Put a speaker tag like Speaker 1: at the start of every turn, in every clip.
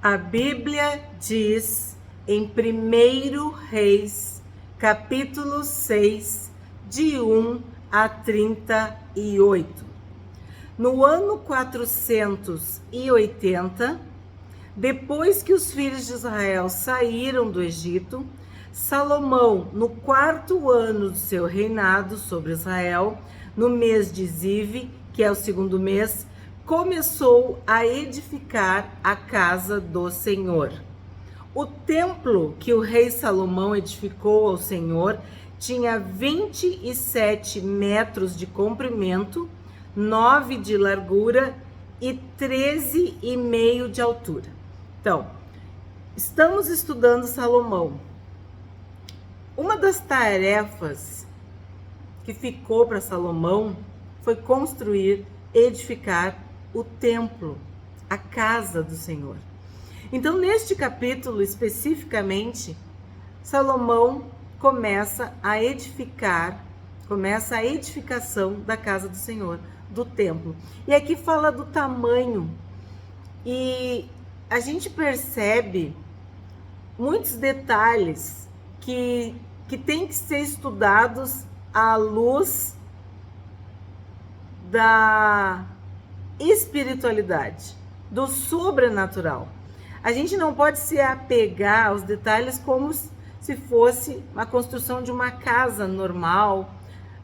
Speaker 1: A Bíblia diz em 1 Reis, capítulo 6, de 1 a 38. No ano 480, depois que os filhos de Israel saíram do Egito, Salomão, no 4º ano do seu reinado sobre Israel, no mês de Ziv, que é o 2º mês, começou a edificar a casa do Senhor. O templo que o rei Salomão edificou ao Senhor tinha 27 metros de comprimento, 9 de largura e 13,5 de altura. Então, estamos estudando Salomão. Uma das tarefas que ficou para Salomão foi construir, edificar o templo, a casa do Senhor. Então, neste capítulo especificamente, Salomão começa a edificação da casa do Senhor, do templo. E aqui fala do tamanho. E a gente percebe muitos detalhes que têm que ser estudados à luz da espiritualidade, do sobrenatural. A gente não pode se apegar aos detalhes como se fosse uma construção de uma casa normal,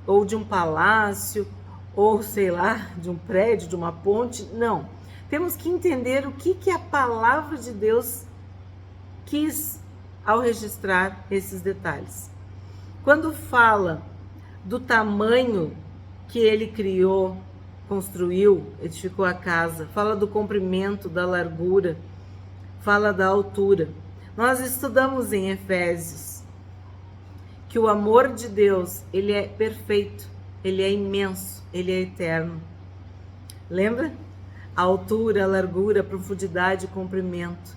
Speaker 1: ou de um palácio, ou sei lá, de um prédio, de uma ponte. Não. Temos que entender o que a palavra de Deus quis ao registrar esses detalhes. Quando fala do tamanho que ele criou, construiu, edificou a casa, fala do comprimento, da largura, fala da altura. Nós estudamos em Efésios que o amor de Deus, ele é perfeito, ele é imenso, ele é eterno. Lembra? A altura, a largura, a profundidade, o comprimento.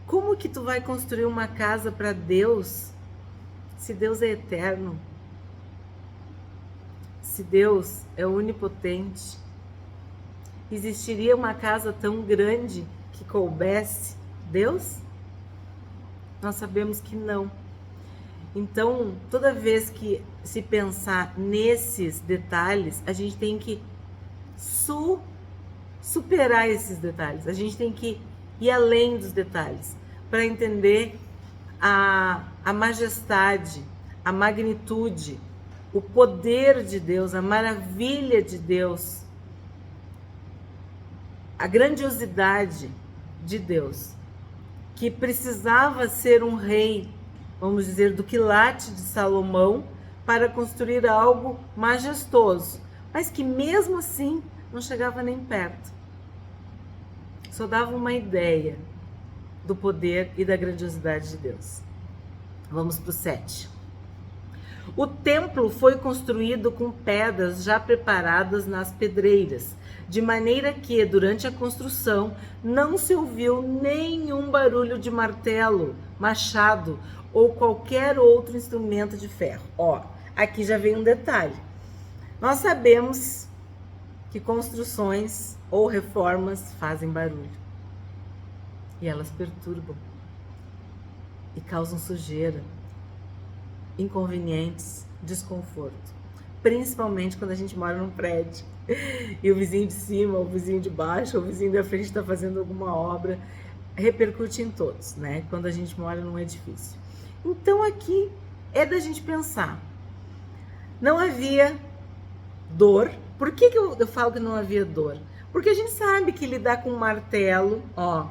Speaker 1: Como que tu vai construir uma casa para Deus se Deus é eterno? Se Deus é onipotente? Existiria uma casa tão grande que coubesse Deus? Nós sabemos que não. Então, toda vez que se pensar nesses detalhes, a gente tem que superar esses detalhes. A gente tem que ir além dos detalhes para entender a majestade, a magnitude, o poder de Deus, a maravilha de Deus, a grandiosidade de Deus, que precisava ser um rei, vamos dizer, do quilate de Salomão, para construir algo majestoso, mas que mesmo assim não chegava nem perto. Só dava uma ideia do poder e da grandiosidade de Deus. Vamos para o 7. O templo foi construído com pedras já preparadas nas pedreiras, de maneira que, durante a construção, não se ouviu nenhum barulho de martelo, machado ou qualquer outro instrumento de ferro. Ó, aqui já vem um detalhe. Nós sabemos que construções ou reformas fazem barulho. E elas perturbam e causam sujeira, inconvenientes, desconforto. Principalmente quando a gente mora num prédio e o vizinho de cima, o vizinho de baixo, o vizinho da frente está fazendo alguma obra, repercute em todos, né? Quando a gente mora num edifício. Então aqui é da gente pensar. Não havia dor. Por que eu falo que não havia dor? Porque a gente sabe que lidar com martelo, ó,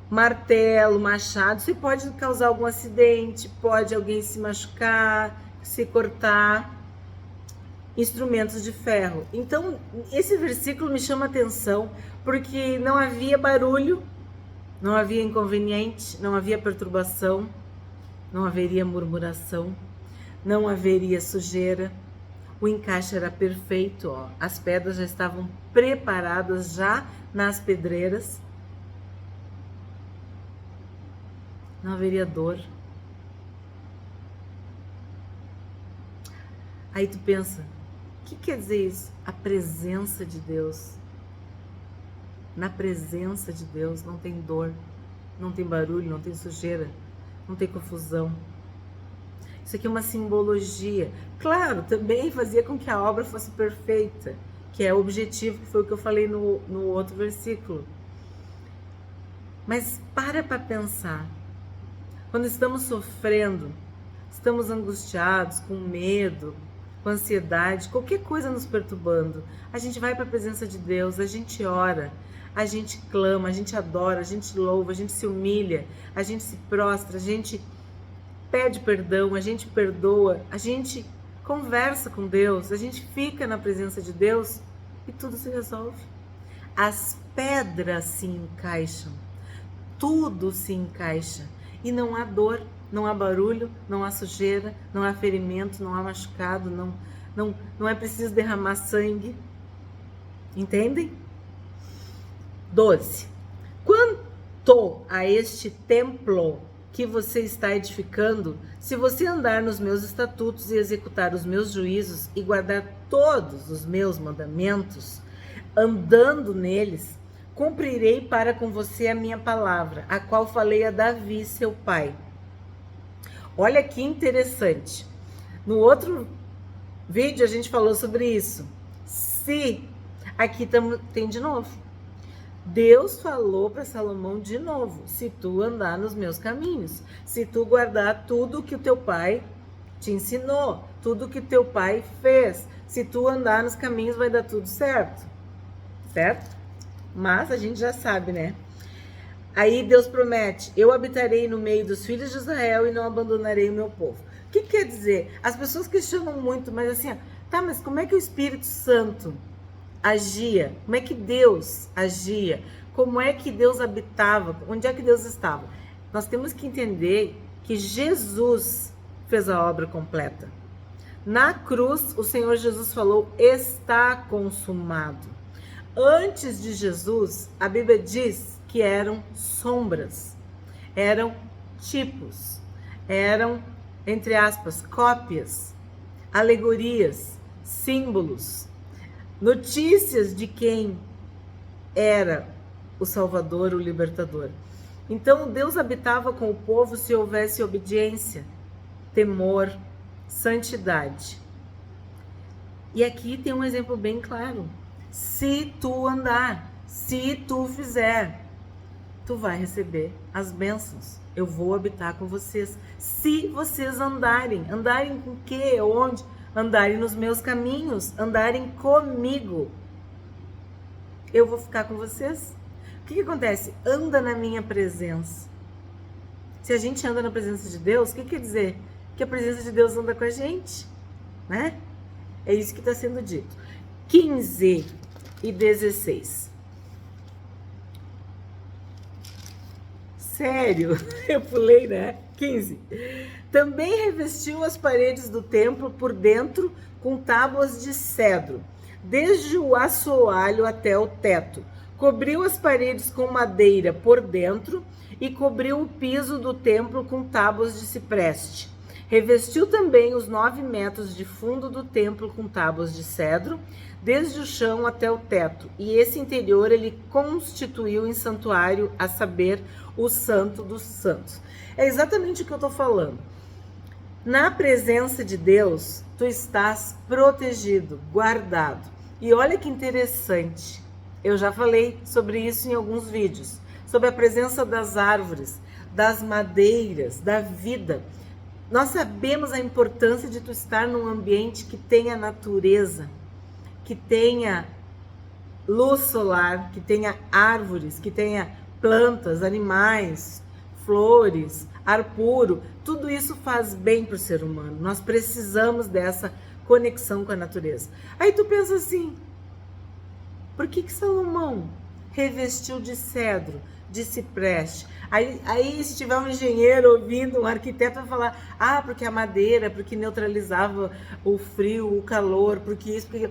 Speaker 1: martelo, machado, isso pode causar algum acidente, pode alguém se machucar, se cortar, instrumentos de ferro. Então, esse versículo me chama atenção, porque não havia barulho, não havia inconveniente, não havia perturbação, não haveria murmuração, não haveria sujeira. O encaixe era perfeito, ó. As pedras já estavam preparadas já nas pedreiras. Não haveria dor. Aí tu pensa, o que quer dizer isso? A presença de Deus. Na presença de Deus não tem dor, não tem barulho, não tem sujeira, não tem confusão. Isso aqui é uma simbologia. Claro, também fazia com que a obra fosse perfeita, que é o objetivo, que foi o que eu falei no outro versículo. Mas para pensar. Quando estamos sofrendo, estamos angustiados, com medo, com ansiedade, qualquer coisa nos perturbando, a gente vai para a presença de Deus, a gente ora, a gente clama, a gente adora, a gente louva, a gente se humilha, a gente se prostra, a gente pede perdão, a gente perdoa, a gente conversa com Deus, a gente fica na presença de Deus e tudo se resolve. As pedras se encaixam, tudo se encaixa e não há dor, não há barulho, não há sujeira, não há ferimento, não há machucado, não é preciso derramar sangue. Entendem? 12. Quanto a este templo que você está edificando, se você andar nos meus estatutos e executar os meus juízos e guardar todos os meus mandamentos, andando neles, cumprirei para com você a minha palavra, a qual falei a Davi, seu pai. Olha que interessante. No outro vídeo a gente falou sobre isso. Se, aqui tem de novo. Deus falou para Salomão de novo: se tu andar nos meus caminhos, se tu guardar tudo que o teu pai te ensinou, tudo que o teu pai fez, se tu andar nos caminhos vai dar tudo certo. Certo? Mas a gente já sabe, né? Aí Deus promete: eu habitarei no meio dos filhos de Israel e não abandonarei o meu povo. O que quer dizer? As pessoas questionam muito, mas assim, tá, mas como é que o Espírito Santo agia? Como é que Deus agia? Como é que Deus habitava? Onde é que Deus estava? Nós temos que entender que Jesus fez a obra completa. Na cruz, o Senhor Jesus falou: está consumado. Antes de Jesus, a Bíblia diz que eram sombras, eram tipos, eram, entre aspas, cópias, alegorias, símbolos, notícias de quem era o Salvador, o Libertador. Então, Deus habitava com o povo se houvesse obediência, temor, santidade. E aqui tem um exemplo bem claro. Se tu andar, se tu fizer, tu vai receber as bênçãos. Eu vou habitar com vocês. Se vocês andarem com o quê? Onde? Andarem nos meus caminhos, andarem comigo. Eu vou ficar com vocês. O que acontece? Anda na minha presença. Se a gente anda na presença de Deus, o que quer dizer? Que a presença de Deus anda com a gente, né? É isso que está sendo dito. 15 e 16. Sério, eu pulei, né? 15. Também revestiu as paredes do templo por dentro com tábuas de cedro, desde o assoalho até o teto. Cobriu as paredes com madeira por dentro e cobriu o piso do templo com tábuas de cipreste. Revestiu também os 9 metros de fundo do templo com tábuas de cedro, desde o chão até o teto. E esse interior ele constituiu em santuário, a saber, o Santo dos Santos. É exatamente o que eu estou falando. Na presença de Deus, tu estás protegido, guardado. E olha que interessante. Eu já falei sobre isso em alguns vídeos. Sobre a presença das árvores, das madeiras, da vida. Nós sabemos a importância de tu estar num ambiente que tenha natureza, que tenha luz solar, que tenha árvores, que tenha plantas, animais, flores, ar puro. Tudo isso faz bem para o ser humano. Nós precisamos dessa conexão com a natureza. Aí tu pensa assim, por que Salomão revestiu de cedro, de cipreste? Aí se tiver um engenheiro ouvindo, um arquiteto vai falar, porque a madeira, porque neutralizava o frio, o calor, porque isso, porque...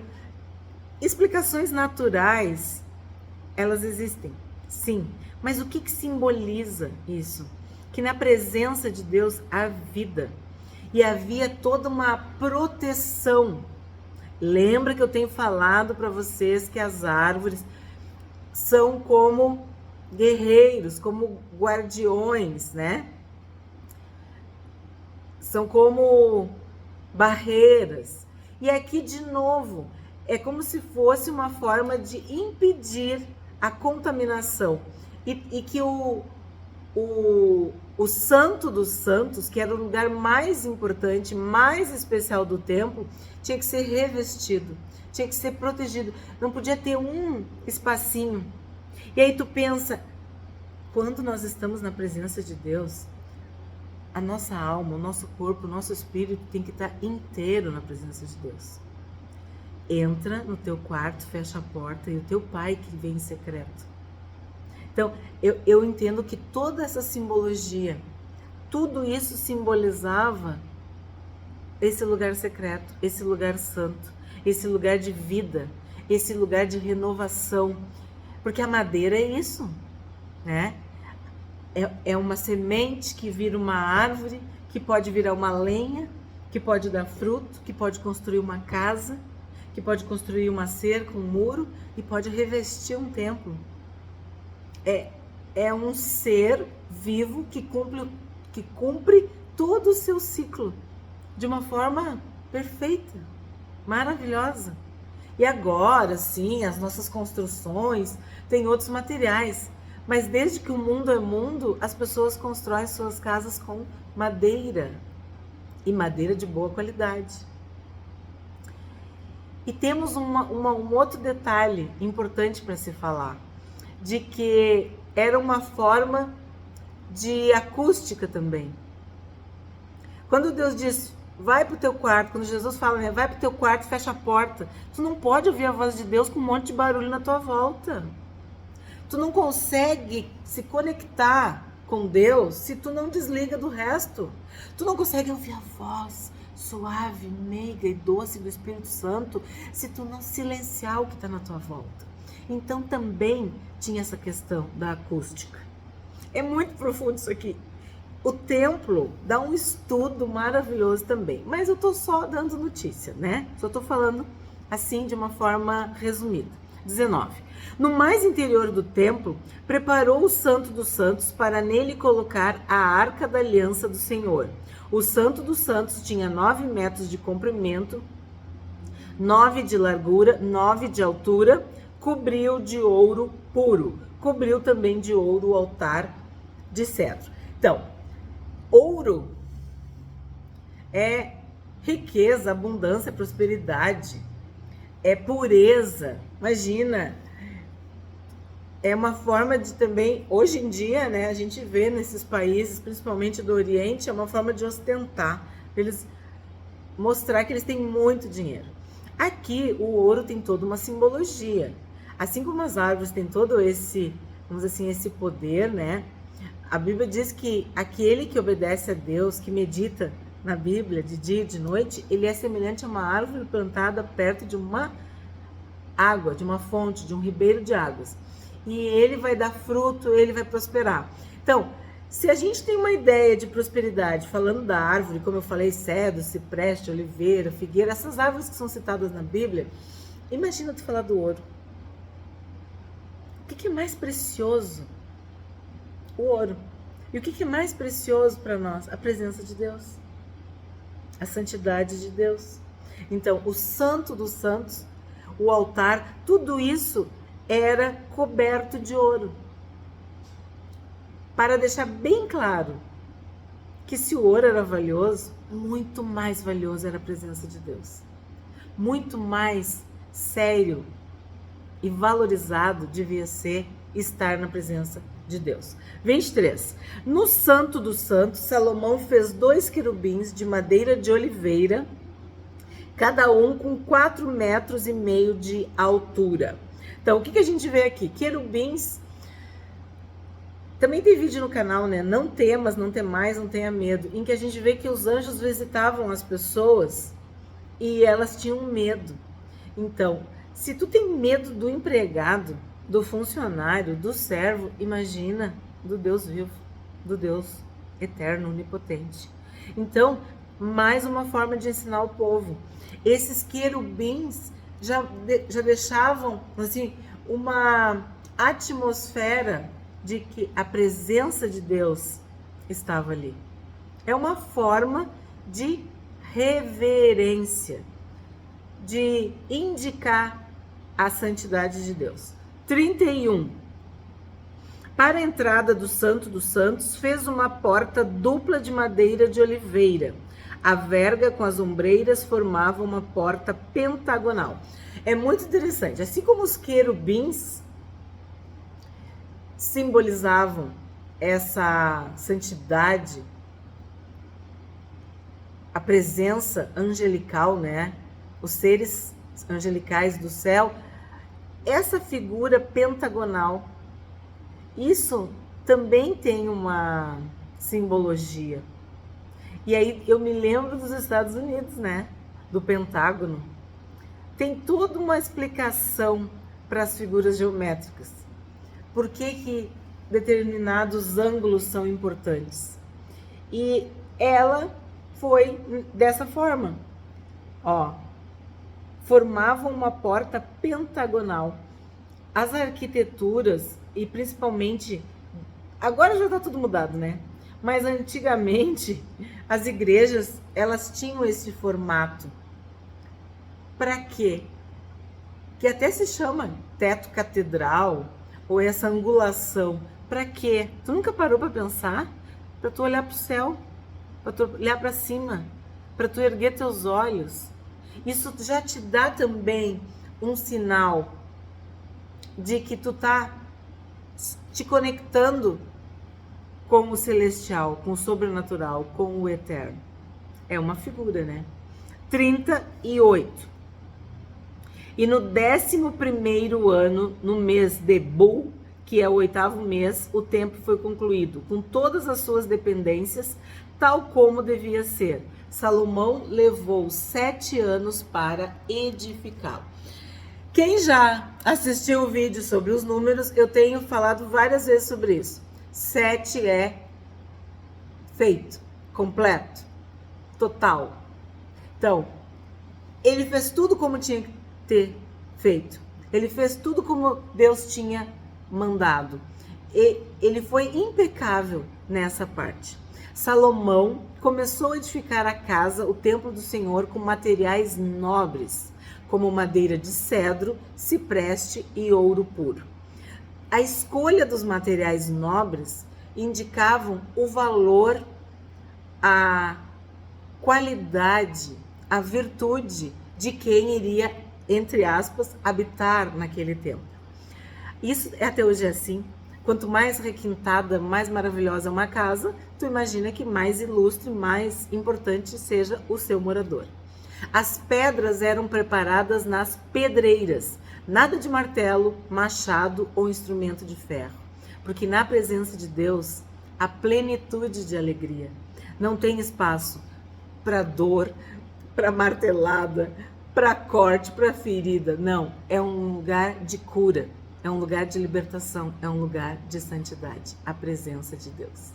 Speaker 1: Explicações naturais, elas existem, sim. Mas o que simboliza isso? Que na presença de Deus há vida. E havia toda uma proteção. Lembra que eu tenho falado para vocês que as árvores são como guerreiros, como guardiões, né? São como barreiras. E aqui, de novo, é como se fosse uma forma de impedir a contaminação. E que o Santo dos Santos, que era o lugar mais importante, mais especial do templo, tinha que ser revestido, tinha que ser protegido. Não podia ter um espacinho. E aí tu pensa, quando nós estamos na presença de Deus, a nossa alma, o nosso corpo, o nosso espírito tem que estar inteiro na presença de Deus. Entra no teu quarto, fecha a porta e o teu pai que vem em secreto. Então, eu entendo que toda essa simbologia, tudo isso simbolizava esse lugar secreto, esse lugar santo, esse lugar de vida, esse lugar de renovação. Porque a madeira é isso, né? É uma semente que vira uma árvore, que pode virar uma lenha, que pode dar fruto, que pode construir uma casa, que pode construir uma cerca, um muro e pode revestir um templo. É um ser vivo que cumpre todo o seu ciclo de uma forma perfeita, maravilhosa. E agora, sim, as nossas construções têm outros materiais, mas desde que o mundo é mundo, as pessoas constroem suas casas com madeira, e madeira de boa qualidade. E temos um outro detalhe importante para se falar, de que era uma forma de acústica também. Quando Deus diz, vai para o teu quarto, quando Jesus fala, né, vai para o teu quarto e fecha a porta, tu não pode ouvir a voz de Deus com um monte de barulho na tua volta. Tu não consegue se conectar com Deus se tu não desliga do resto. Tu não consegue ouvir a voz suave, meiga e doce do Espírito Santo se tu não silenciar o que está na tua volta. Então também tinha essa questão da acústica. É muito profundo isso aqui. O templo dá um estudo maravilhoso também, mas eu tô só dando notícia, né? Só tô falando assim de uma forma resumida. 19. No mais interior do templo, preparou o Santo dos Santos para nele colocar a Arca da Aliança do Senhor. O Santo dos Santos tinha 9 metros de comprimento, 9 de largura, 9 de altura, cobriu de ouro puro. Cobriu também de ouro o altar de cedro. Então, ouro é riqueza, abundância, prosperidade, é pureza. Imagina, é uma forma de também, hoje em dia, né, a gente vê nesses países, principalmente do Oriente, é uma forma de ostentar, eles mostrar que eles têm muito dinheiro. Aqui, o ouro tem toda uma simbologia. Assim como as árvores têm todo esse, vamos dizer assim, esse poder, né? A Bíblia diz que aquele que obedece a Deus, que medita na Bíblia de dia e de noite, ele é semelhante a uma árvore plantada perto de uma água, de uma fonte, de um ribeiro de águas. E ele vai dar fruto, ele vai prosperar. Então, se a gente tem uma ideia de prosperidade, falando da árvore, como eu falei, cedro, cipreste, oliveira, figueira, essas árvores que são citadas na Bíblia, imagina tu falar do ouro. O que é mais precioso? O ouro. E o que é mais precioso para nós? A presença de Deus. A santidade de Deus. Então, o Santo dos Santos, o altar, tudo isso era coberto de ouro. Para deixar bem claro que se o ouro era valioso, muito mais valioso era a presença de Deus. Muito mais sério e valorizado devia ser estar na presença de Deus. 23. No Santo dos Santos, Salomão fez 2 querubins de madeira de oliveira, cada um com 4,5 metros de altura. Então, o que a gente vê aqui? Querubins. Também tem vídeo no canal, né? Não temas, não temais, não tenha medo, em que a gente vê que os anjos visitavam as pessoas e elas tinham medo. Então, se tu tem medo do empregado, do funcionário, do servo, imagina do Deus vivo, do Deus eterno, onipotente. Então, mais uma forma de ensinar o povo. Esses querubins já deixavam assim atmosfera de que a presença de Deus estava ali. É uma forma de reverência, de indicar a santidade de Deus. 31. Para a entrada do Santo dos Santos, fez uma porta dupla de madeira de oliveira. A verga com as ombreiras formava uma porta pentagonal. É muito interessante. Assim como os querubins simbolizavam essa santidade, a presença angelical, né? Os seres angelicais do céu, essa figura pentagonal, isso também tem uma simbologia. E aí eu me lembro dos Estados Unidos, né? Do Pentágono. Tem toda uma explicação para as figuras geométricas. Por que determinados ângulos são importantes? E ela foi dessa forma. Ó, formavam uma porta pentagonal. As arquiteturas, e principalmente, agora já está tudo mudado, né? Mas antigamente, as igrejas, elas tinham esse formato. Para quê? Que até se chama teto catedral, ou essa angulação. Para quê? Tu nunca parou para pensar? Para tu olhar para o céu, para tu olhar para cima, para tu erguer teus olhos. Isso já te dá também um sinal de que tu tá te conectando com o celestial, com o sobrenatural, com o eterno. É uma figura, né? 38. E no 11º ano, no mês de Bul, que é o 8º mês, o templo foi concluído, com todas as suas dependências, tal como devia ser. Salomão levou 7 anos para edificá-lo. Quem já assistiu o vídeo sobre os números, eu tenho falado várias vezes sobre isso. 7 é feito, completo, total. Então, ele fez tudo como tinha que ter feito. Ele fez tudo como Deus tinha mandado. E ele foi impecável nessa parte. Salomão começou a edificar a casa, o templo do Senhor, com materiais nobres, como madeira de cedro, cipreste e ouro puro. A escolha dos materiais nobres indicavam o valor, a qualidade, a virtude de quem iria, entre aspas, habitar naquele templo. Isso até hoje é assim. Quanto mais requintada, mais maravilhosa uma casa, tu imagina que mais ilustre, mais importante seja o seu morador. As pedras eram preparadas nas pedreiras, nada de martelo, machado ou instrumento de ferro, porque na presença de Deus há plenitude de alegria. Não tem espaço para dor, para martelada, para corte, para ferida. Não, é um lugar de cura, é um lugar de libertação, é um lugar de santidade, a presença de Deus.